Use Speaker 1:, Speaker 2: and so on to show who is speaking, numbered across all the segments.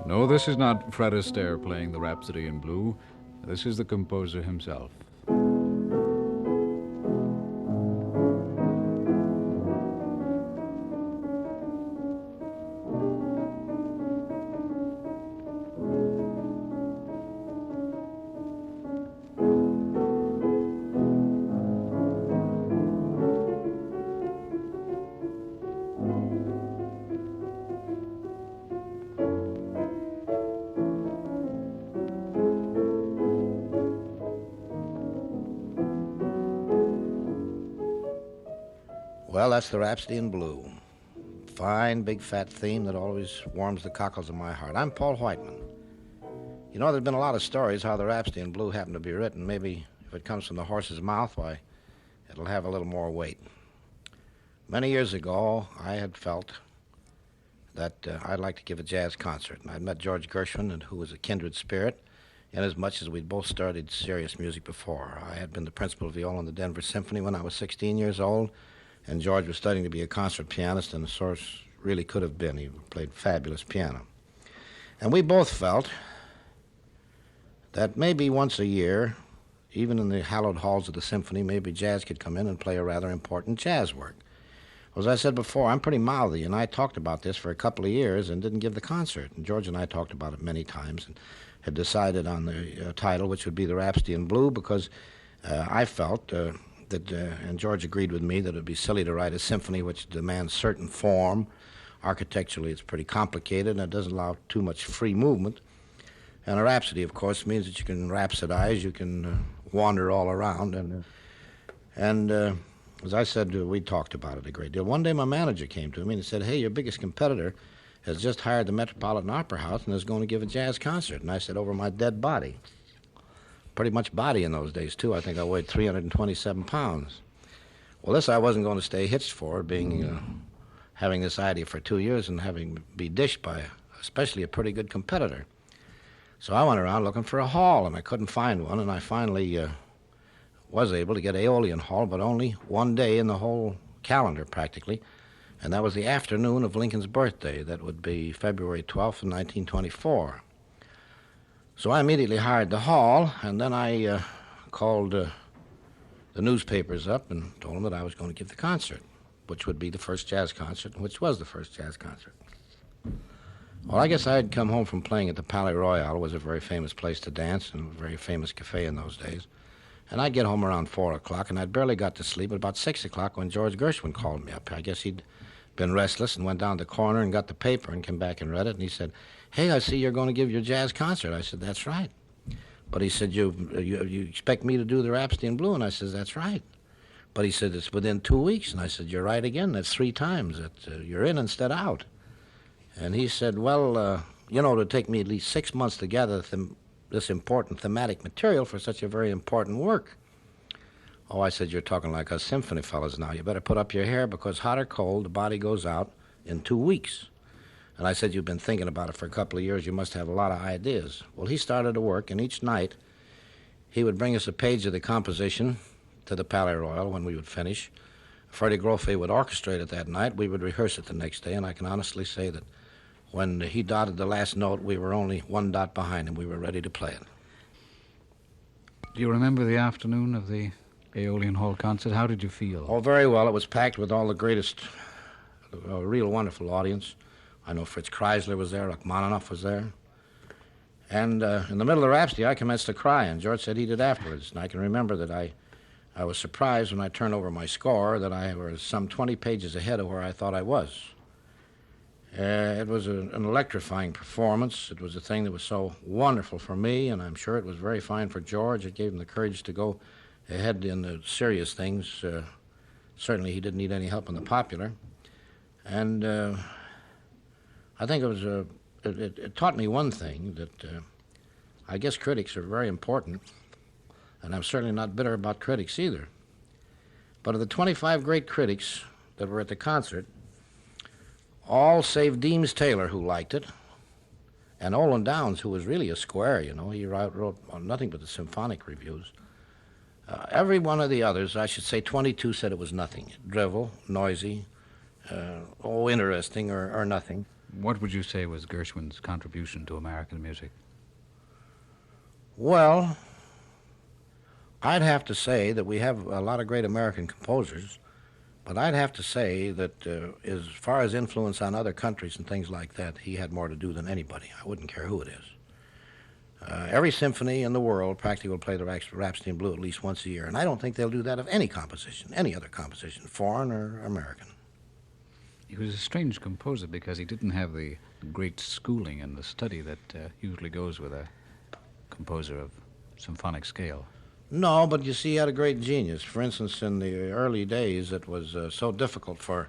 Speaker 1: No, this is not Fred Astaire playing the Rhapsody in Blue. This is the composer himself.
Speaker 2: Well, that's the Rhapsody in Blue. Fine, big, fat theme that always warms the cockles of my heart. I'm Paul Whiteman. You know, there's been a lot of stories how the Rhapsody in Blue happened to be written. Maybe if it comes from the horse's mouth, why, it'll have a little more weight. Many years ago, I had felt that I'd like to give a jazz concert. And I'd met George Gershwin, who was a kindred spirit, inasmuch as we'd both studied serious music before. I had been the principal viola in the Denver Symphony when I was 16 years old, and George was studying to be a concert pianist, and the source really could have been. He played fabulous piano. And we both felt that maybe once a year, even in the hallowed halls of the symphony, maybe jazz could come in and play a rather important jazz work. As I said before, I'm pretty mouthy, and I talked about this for a couple of years and didn't give the concert. And George and I talked about it many times and had decided on the title, which would be the Rhapsody in Blue, because I felt and George agreed with me, that it would be silly to write a symphony which demands certain form. Architecturally, it's pretty complicated, and it doesn't allow too much free movement. And a rhapsody, of course, means that you can rhapsodize, you can wander all around. And as I said, we talked about it a great deal. One day my manager came to me and said, "Hey, your biggest competitor has just hired the Metropolitan Opera House and is going to give a jazz concert." And I said, "Over my dead body." Pretty much body in those days, too. I think I weighed 327 pounds. Well, this I wasn't going to stay hitched for, having this idea for 2 years and having be dished by especially a pretty good competitor. So I went around looking for a hall, and I couldn't find one, and I finally was able to get Aeolian Hall, but only one day in the whole calendar, practically, and that was the afternoon of Lincoln's birthday. That would be February 12th of 1924. So I immediately hired the hall, and then I called the newspapers up and told them that I was going to give the concert, which would be the first jazz concert, which was the first jazz concert. Well, I guess I had come home from playing at the Palais Royal. It was a very famous place to dance and a very famous cafe in those days. And I'd get home around 4 o'clock, and I'd barely got to sleep at about 6 o'clock when George Gershwin called me up. I guess he'd been restless and went down to the corner and got the paper and came back and read it, and he said, "Hey, I see you're going to give your jazz concert." I said, "That's right." But he said, you expect me to do the Rhapsody in Blue? And I said, "That's right." But he said, "It's within 2 weeks." And I said, "You're right again. That's 3 times. That you're in instead of out." And he said, "Well, it would take me at least 6 months to gather this important thematic material for such a very important work." "Oh," I said, "you're talking like us symphony fellows now. You better put up your hair, because hot or cold, the body goes out in 2 weeks. And I said, "You've been thinking about it for a couple of years. You must have a lot of ideas." Well, he started to work, and each night he would bring us a page of the composition to the Palais Royal when we would finish. Freddie Grofé would orchestrate it that night. We would rehearse it the next day, and I can honestly say that when he dotted the last note, we were only one dot behind him. We were ready to play it.
Speaker 1: Do you remember the afternoon of the Aeolian Hall concert? How did you feel?
Speaker 2: Oh, very well. It was packed with all the greatest, a real wonderful audience. I know Fritz Kreisler was there, Rachmaninoff was there. And in the middle of the Rhapsody, I commenced to cry, and George said he did afterwards. And I can remember that I was surprised when I turned over my score that I was some 20 pages ahead of where I thought I was. It was an electrifying performance. It was a thing that was so wonderful for me, and I'm sure it was very fine for George. It gave him the courage to go ahead in the serious things. Certainly he didn't need any help in the popular. And I think it taught me one thing, that I guess critics are very important, and I'm certainly not bitter about critics either. But of the 25 great critics that were at the concert, all save Deems Taylor, who liked it, and Olin Downs, who was really a square, he wrote nothing but the symphonic reviews. Every one of the others, I should say 22, said it was nothing. Drivel, noisy, interesting, or nothing.
Speaker 1: What would you say was Gershwin's contribution to American music?
Speaker 2: Well, I'd have to say that we have a lot of great American composers, but I'd have to say that as far as influence on other countries and things like that, he had more to do than anybody. I wouldn't care who it is. Every symphony in the world practically will play the Rhapsody in Blue at least once a year, and I don't think they'll do that of any composition, any other composition, foreign or American.
Speaker 1: He was a strange composer because he didn't have the great schooling and the study that usually goes with a composer of symphonic scale.
Speaker 2: No, but you see, he had a great genius. For instance, in the early days, it was so difficult for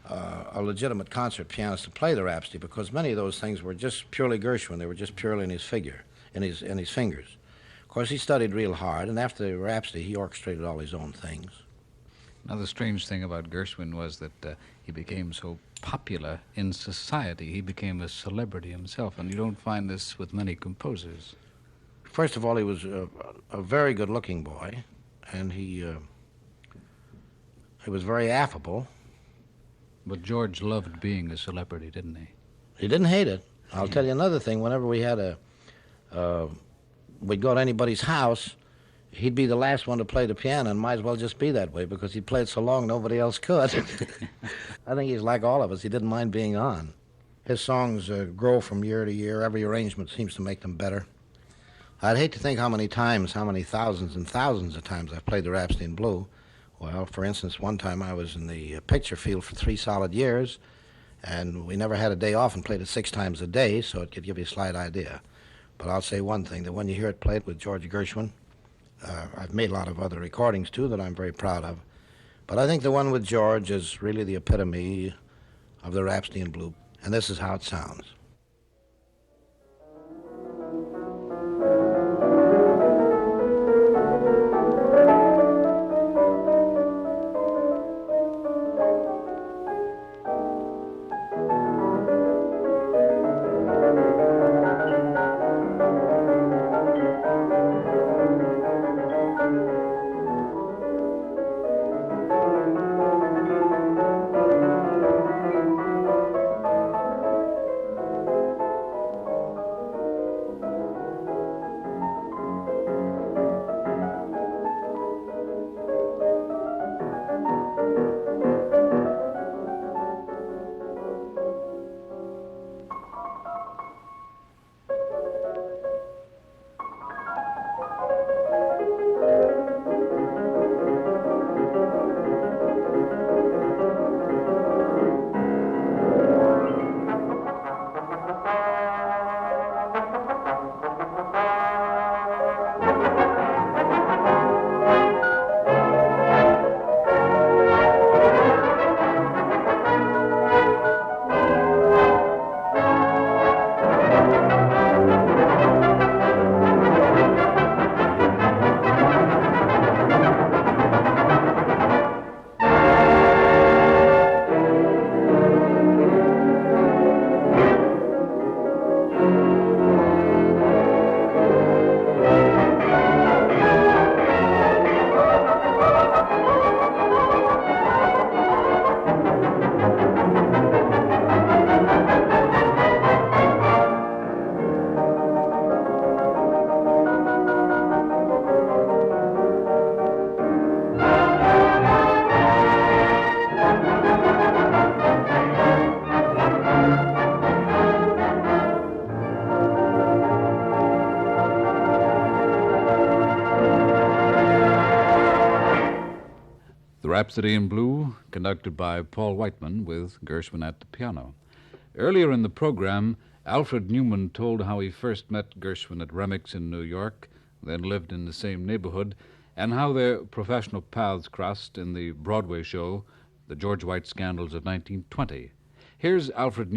Speaker 2: a legitimate concert pianist to play the Rhapsody because many of those things were just purely Gershwin. They were just purely in his figure, in his fingers. Of course, he studied real hard, and after the Rhapsody, he orchestrated all his own things.
Speaker 1: Now, the strange thing about Gershwin was that he became so popular in society. He became a celebrity himself, and you don't find this with many composers.
Speaker 2: First of all, he was a very good-looking boy, and he was very affable.
Speaker 1: But George loved being a celebrity, didn't he?
Speaker 2: He didn't hate it. I'll tell you another thing. Whenever we had we'd go to anybody's house, he'd be the last one to play the piano, and might as well just be that way because he played so long nobody else could. I think he's like all of us. He didn't mind being on. His songs grow from year to year. Every arrangement seems to make them better. I'd hate to think how many thousands and thousands of times I've played the Rhapsody in Blue. Well, for instance, one time I was in the picture field for 3 solid years, and we never had a day off and played it 6 times a day, so it could give you a slight idea. But I'll say one thing, that when you hear it played with George Gershwin, I've made a lot of other recordings, too, that I'm very proud of. But I think the one with George is really the epitome of the Rhapsody in Blue, and this is how it sounds.
Speaker 1: Rhapsody in Blue, conducted by Paul Whiteman with Gershwin at the piano. Earlier in the program, Alfred Newman told how he first met Gershwin at Remix in New York, then lived in the same neighborhood, and how their professional paths crossed in the Broadway show, The George White Scandals of 1920. Here's Alfred